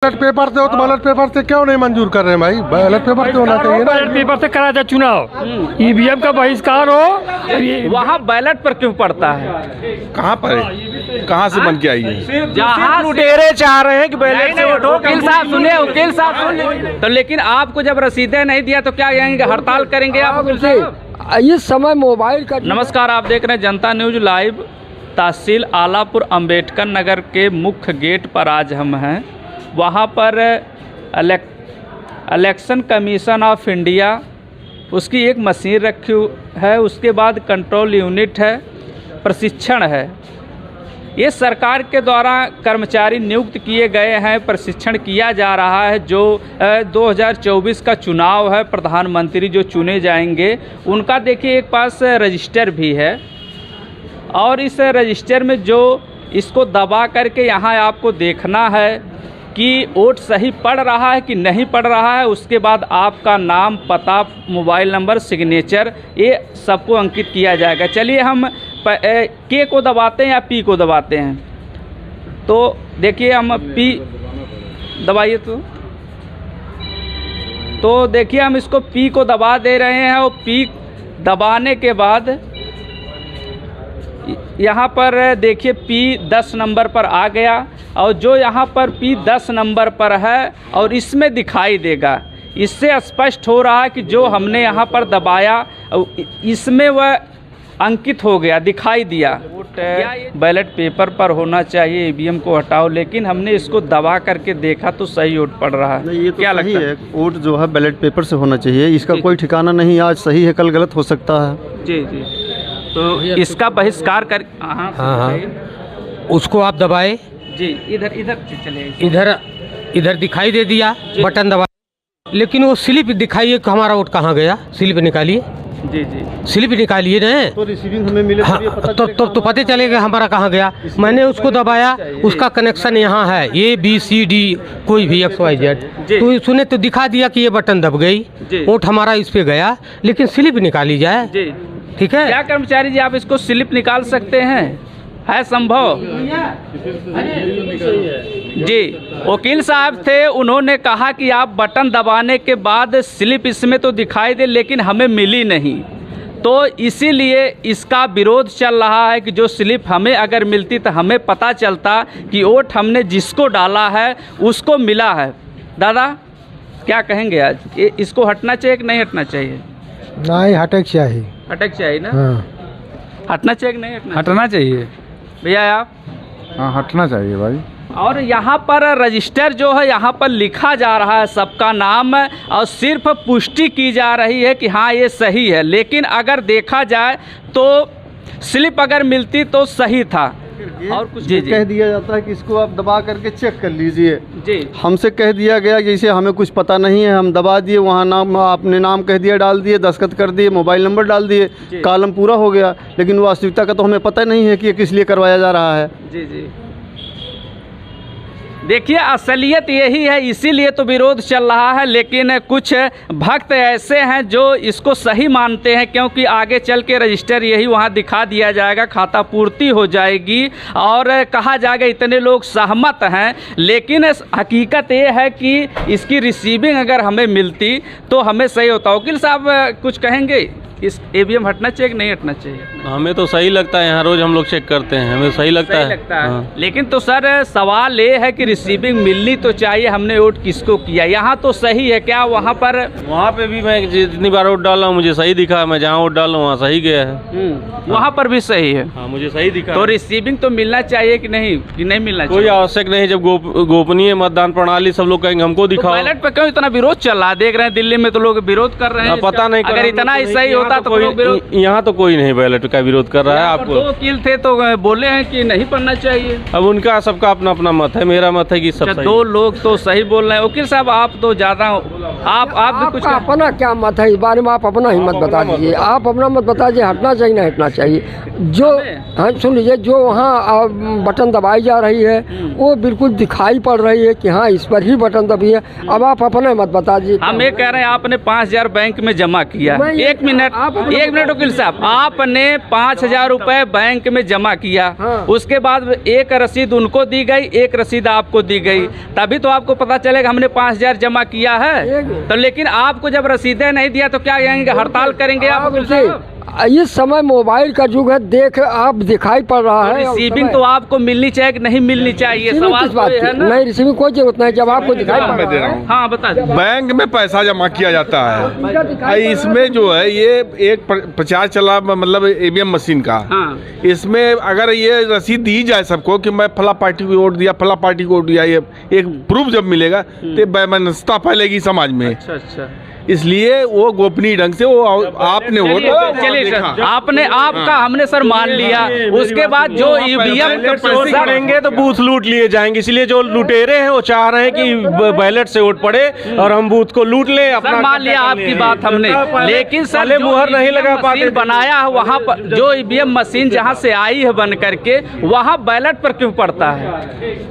Ballot paper से हो तो बैलेट पेपर से क्यों नहीं मंजूर कर रहे हैं भाई? बैलेट पेपर से होना चाहिए ना। बैलेट पेपर से करा जाए चुनाव, ईवीएम का बहिष्कार हो। वहाँ बैलेट पर क्यों पड़ता है? कहाँ पर है? कहाँ से बन के आई है? जहाँ लुटेरे चाह रहे हैं कि बैलेट से वोट हो। वकील साहब सुनिए, वकील साहब सुनिए। तो लेकिन आपको जब रसीदें नहीं दिया तो क्या कहेंगे? हड़ताल करेंगे आप वकील साहब? इस समय मोबाइल का नमस्कार, आप देख रहे हैं जनता न्यूज लाइव। तहसील आलापुर अंबेडकर नगर के मुख्य गेट पर आज हम हैं। वहाँ पर इलेक्शन कमीशन ऑफ इंडिया उसकी एक मशीन रखी है, उसके बाद कंट्रोल यूनिट है, प्रशिक्षण है। ये सरकार के द्वारा कर्मचारी नियुक्त किए गए हैं, प्रशिक्षण किया जा रहा है। जो 2024 का चुनाव है, प्रधानमंत्री जो चुने जाएंगे उनका देखिए एक पास रजिस्टर भी है, और इस रजिस्टर में जो इसको दबा करके यहाँ आपको देखना है कि वोट सही पड़ रहा है कि नहीं पड़ रहा है। उसके बाद आपका नाम, पता, मोबाइल नंबर, सिग्नेचर, ये सबको अंकित किया जाएगा। चलिए हम के को दबाते हैं या पी को दबाते हैं। तो देखिए हम पी दबाइए तो देखिए हम इसको पी को दबा दे रहे हैं, और पी दबाने के बाद यहाँ पर देखिए P10 नंबर पर आ गया, और जो यहाँ पर P10 नंबर पर है और इसमें दिखाई देगा, इससे स्पष्ट हो रहा है कि जो हमने यहाँ पर दबाया इसमें वह अंकित हो गया, दिखाई दिया। बैलेट पेपर पर होना चाहिए, ईवीएम को हटाओ, लेकिन हमने इसको दबा करके देखा तो सही वोट पड़ रहा है। ये तो क्या सही लगता है? वोट जो है बैलेट पेपर से होना चाहिए, इसका कोई ठिकाना नहीं। आज सही है, कल गलत हो सकता है। जी जी, तो इसका बहिष्कार कर। हाँ, उसको आप दबाए जी, इधर इधर चले, इधर दिखाई दे दिया, बटन दबा, लेकिन वो स्लिप दिखाइए कि हमारा वोट कहाँ गया। स्लिप निकालिए, जी जी, स्लिप निकालिए ना, तो रिसीविंग हमें मिले हाँ, तो पता चलेगा हमारा कहाँ गया। मैंने उसको दबाया, उसका कनेक्शन यहाँ है, ABCD कोई भी XYZ, तो सुने तो दिखा दिया कि ये बटन दब गई, वोट हमारा इस पे गया, लेकिन स्लिप निकाली जाए। जी ठीक है। क्या कर्मचारी जी आप इसको स्लिप निकाल सकते हैं? है संभव? जी, वकील साहब थे, उन्होंने कहा कि आप बटन दबाने के बाद स्लिप इसमें तो दिखाई दे, लेकिन हमें मिली नहीं, तो इसीलिए इसका विरोध चल रहा है कि जो स्लिप हमें अगर मिलती तो हमें पता चलता कि वोट हमने जिसको डाला है उसको मिला है। दादा क्या कहेंगे आज? इसको हटना चाहिए कि नहीं हटना चाहिए? नहीं, हटक चाहिए। हटक चाहिए ना? हाँ। हटना चाहिए कि नहीं हटना चाहिए भैया आप? हाँ, हटना चाहिए भाई। और यहाँ पर रजिस्टर जो है, यहाँ पर लिखा जा रहा है सबका नाम, और सिर्फ पुष्टि की जा रही है कि हाँ ये सही है। लेकिन अगर देखा जाए तो स्लिप अगर मिलती तो सही था। और कुछ कह दिया जाता है कि इसको आप दबा करके चेक कर लीजिए। जी, हमसे कह दिया गया जैसे हमें कुछ पता नहीं है, हम दबा दिए, वहाँ नाम आपने नाम कह दिया, डाल दिए, दस्तखत कर दिए, मोबाइल नंबर डाल दिए, कॉलम पूरा हो गया, लेकिन वास्तविकता का तो हमें पता नहीं है कि ये किस लिए करवाया जा रहा है। जी जी, देखिए असलियत यही है, इसीलिए तो विरोध चल रहा है। लेकिन कुछ भक्त ऐसे हैं जो इसको सही मानते हैं, क्योंकि आगे चल के रजिस्टर यही वहाँ दिखा दिया जाएगा, खाता पूर्ति हो जाएगी और कहा जाएगा इतने लोग सहमत हैं। लेकिन हकीकत ये है कि इसकी रिसीविंग अगर हमें मिलती तो हमें सही होता। वकील साहब कुछ कहेंगे? इस ईवीएम हटना चाहिए कि नहीं हटना चाहिए? हमें तो सही लगता है, यहाँ रोज हम लोग चेक करते हैं, हमें सही लगता है। हाँ। लेकिन तो सर सवाल ये है कि रिसीविंग मिलनी तो चाहिए, हमने वोट किसको किया। यहाँ तो सही है क्या? वहाँ पे भी मैं जितनी बार वोट डाला हूँ मुझे सही दिखा, मैं जहाँ वोट डाला वहाँ सही गया है। वहाँ पर भी सही है। हाँ, मुझे सही दिखा। तो रिसीविंग तो मिलना चाहिए कि नहीं मिलना चाहिए? कोई आवश्यक नहीं। जब गोपनीय मतदान प्रणाली सब लोग कहेंगे हमको दिखाओ। बैलेट पे क्यों इतना विरोध चल रहा है? देख रहे हैं दिल्ली में तो लोग विरोध कर रहे हैं। पता नहीं, अगर इतना ही सही होता तो यहाँ तो कोई नहीं बैलेट का विरोध कर रहा है। आपको दो वकील थे तो बोले हैं कि नहीं पढ़ना चाहिए। अब उनका सबका अपना अपना मत है, मेरा मत है कि सब सही। दो लोग तो सही बोल रहे हैं। वकील साहब आप तो ज़्यादा आप भी कुछ आपका अपना क्या मत है इस बारे में? आप अपना ही मत बता दीजिए। आप अपना मत बता दीजिए, हटना चाहिए ना हटना चाहिए। जो हाँ सुन लीजिए, जो वहाँ बटन दबाई जा रही है वो बिल्कुल दिखाई पड़ रही है कि हाँ इस पर ही बटन दबी है। अब आप अपना मत बता दीजिए। हम ये कह रहे हैं आपने 5,000 बैंक में जमा किया। एक मिनट वकील साहब, आपने 5,000 रुपए बैंक में जमा किया। हाँ। उसके बाद एक रसीद उनको दी गई, एक रसीद आपको दी गई, तभी तो आपको पता चलेगा हमने 5,000 जमा किया है। तो लेकिन आपको जब रसीदें नहीं दिया तो क्या कहेंगे, हड़ताल करेंगे आप? इस समय मोबाइल का युग है, देख आप दिखाई पड़ रहा है। रिसीविंग तो आपको मिलनी चाहिए कि नहीं मिलनी चाहिए? सवाल किस बात तो ये है की? ना? नहीं, रिसीविंग कोई जरूरत नहीं जब आपको दिखाई पड़ रहा है। हाँ बता दीजिए। बैंक में पैसा जमा किया जाता है, इसमें जो है ये एक प्रचार चला, मतलब ईवीएम मशीन का। हाँ। इसमें अगर ये रसीद दी जाए सबको कि मैं फला पार्टी को वोट दिया, फला पार्टी को वोट दिया, ये एक प्रूफ जब मिलेगा तो बेमनस्ता फैलेगी समाज में। अच्छा। इसलिए वो गोपनीय ढंग से वो आपने वोट चलिए सर, आपने आपका हमने सर मान लिया। उसके बाद जो ईवीएम करेंगे तो बूथ लूट लिए जाएंगे, इसलिए जो लुटेरे हैं वो चाह रहे हैं कि बैलेट से वोट पड़े और हम बूथ को लूट लें। सर मान लिया आपकी बात हमने, लेकिन सर मुहर नहीं लगा पाते। बनाया है वहाँ पर, जो ईवीएम मशीन जहाँ से आई है बन करके, वहाँ बैलेट पर क्यों पड़ता है?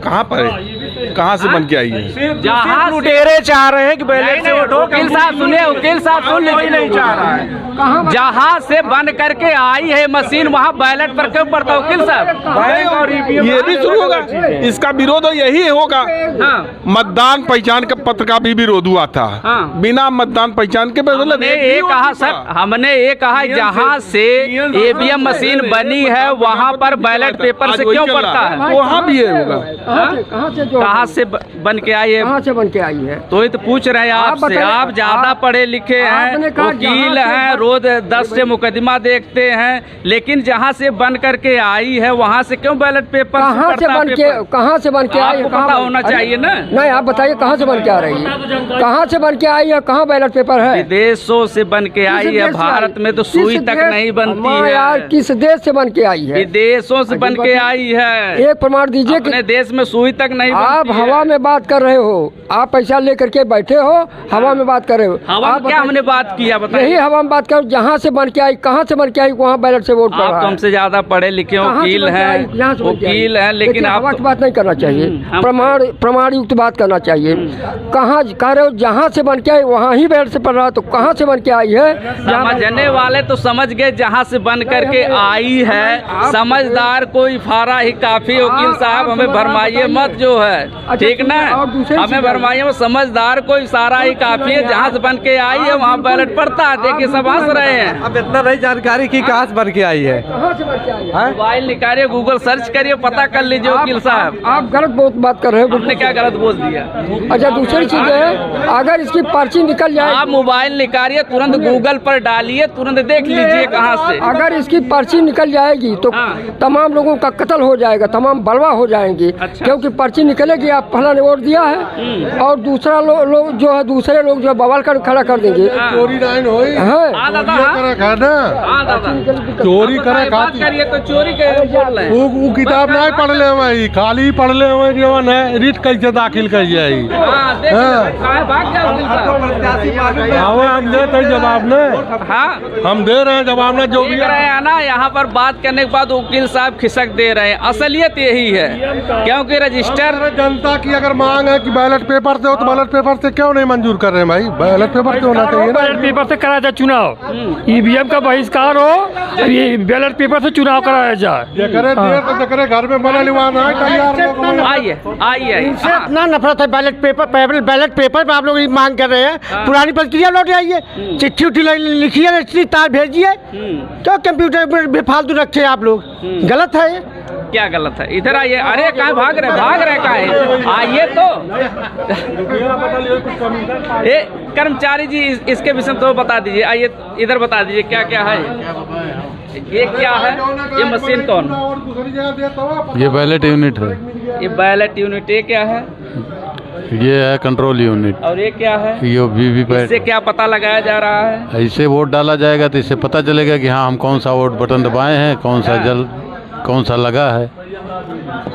कहाँ पर है, कहाँ से बन के आई है? जहाँ लुटेरे चाह रहे हैं कि बैलेट से वोट हो। वकील साहब सुनिए, वकील साहब सुन लीजिए, नहीं चाह रहा है। जहाँ से बन करके आई है मशीन वहाँ बैलेट पर क्यों पड़ता है वकील साहब? ये भी शुरू होगा, इसका विरोध यही होगा। हाँ। मतदान पहचान के पत्र का भी विरोध हुआ था। हाँ। बिना मतदान पहचान के हमने ये कहा सर, हमने ये कहा जहाँ से ईवीएम मशीन बनी है वहाँ पर बैलेट पेपर से क्यों पड़ता है? वहाँ भी ये होगा। कहाँ से बन के आई है? कहाँ से बन के आई है? तो ये तो पूछ रहे हैं आपसे। आप ज्यादा पढ़े लिखे हैं, वकील हैं, रोज 10 से मुकदमा देखते हैं, लेकिन जहाँ से बन करके आई है वहाँ से क्यों बैलेट पेपर? कहाँ से बन के आई है? पता होना चाहिए ना। नहीं आप बताइए कहाँ से बन के आ रही है? कहाँ से बन के आई है? कहाँ बैलेट पेपर है? विदेशों से बन के आई है, भारत में तो सुई तक नहीं बनती है यार। किस देश से बन के आई है? विदेशों से बन के आई है। एक प्रमाण दीजिए। अपने देश में सुई तक नहीं आप बनती है। हवा में बात कर रहे हो, आप पैसा लेकर के बैठे हो, हवा में बात कर रहे हो। हवा में क्या हमने बात किया बताइए? यही हवा में बात करो, जहाँ से बन के आई, कहाँ से बन के आई, वहाँ बैलेट से वोट पड़ रहा आप है। हमसे ज्यादा पढ़े लिखे वकील हैं, वकील हैं, लेकिन हवा आप की बात नहीं करना चाहिए, प्रमाण युक्त बात करना चाहिए। कहाँ कह रहे हो जहाँ से बन के आई वहाँ ही बैलेट से पड़ रहा है, तो कहाँ से बन के आई है? समझने वाले तो समझ गए जहाँ से बन करके आई है। समझदार को इफारा ही काफी। वकील साहब हमें भरमाइए मत जो है, ठीक ना? हमें भरमाइए मत, समझदार को इशारा ही काफी है। जहाँ से बन के आई है वहाँ बैलेट पड़ता है। देखिए सब हंस रहे हैं। अब इतना नहीं जानकारी की कहाँ से बन के आई है? मोबाइल निकालिए, गूगल सर्च करिए, पता कर लीजिए वकील साहब। आप गलत बहुत बात कर रहे हो। हमने क्या गलत बोल दिया? अच्छा दूसरी चीज है, अगर इसकी पर्ची निकल जाए, आप मोबाइल निकालिए, तुरंत गूगल पर डालिए, तुरंत देख लीजिए कहाँ से। अगर इसकी पर्ची निकल जाएगी तो तमाम लोगों का कत्ल हो जाएगा, तमाम बलवा हो जाएंगे। अच्छा। क्योंकि पर्ची निकलेगी, आप फला ने वोट दिया है और दूसरा लोग जो है, दूसरे लोग जो बवाल कर खड़ा कर देंगे। चोरी नहीं होई हाँ दादा, हाँ। करे खाना हाँ दादा, चोरी करे बात खाती करिए तो चोरी के बोल रहे हैं। वो किताब नहीं पढ़ ले वही, खाली पढ़ ले वही जो है रीट कैसे दाखिल कर जाई। हाँ, देख हाँ। कहाँ भाग गया वकील साहब? हम देते जवाब ने, हाँ हम दे रहे हैं जवाब ने जो भी देख रहे हैं ना। यहाँ पर बात करने के बाद वकील साहब खिसक दे रहे हैं। असलियत यही है, क्योंकि रजिस्टर जनता की अगर मांग है कि बैलेट पेपर से हो तो बैलेट पेपर से क्यों नहीं मंजूर कर रहे हैं भाई? बैलेट पेपर से होना चाहिए ना। बैलेट पेपर से कराया जाए चुनाव, ईवीएम का बहिष्कार हो, ये बैलेट पेपर से चुनाव कराया जाए। जकरे देर तो जकरे घर में बना लिवा ना तैयार। आइए इनसे इतना नफरत है बैलेट पेपर में आप लोग मांग कर रहे हैं। पुरानी प्रक्रिया लौट आइए, चिट्ठी उठी लिखिए, रजिस्ट्री तार भेजिए। तो कंप्यूटर में बेफालतू रखे आप लोग, गलत है ये। क्या गलत है? इधर आइए। अरे कहाँ भाग रहे काहे? आइए तो। ये कर्मचारी जी इसके विषय में तो बता दीजिए। आइए इधर बता दीजिए क्या क्या है। ये क्या है? ये मशीन कौन? ये बैलेट यूनिट है। ये बैलेट यूनिट। ये क्या है? ये है कंट्रोल यूनिट। और ये क्या है? ये वीवीपैट। इससे क्या पता लगाया जा रहा है? ऐसे वोट डाला जाएगा तो इससे पता चलेगा कि हाँ हम कौन सा वोट बटन दबाए हैं, कौन सा लगा है।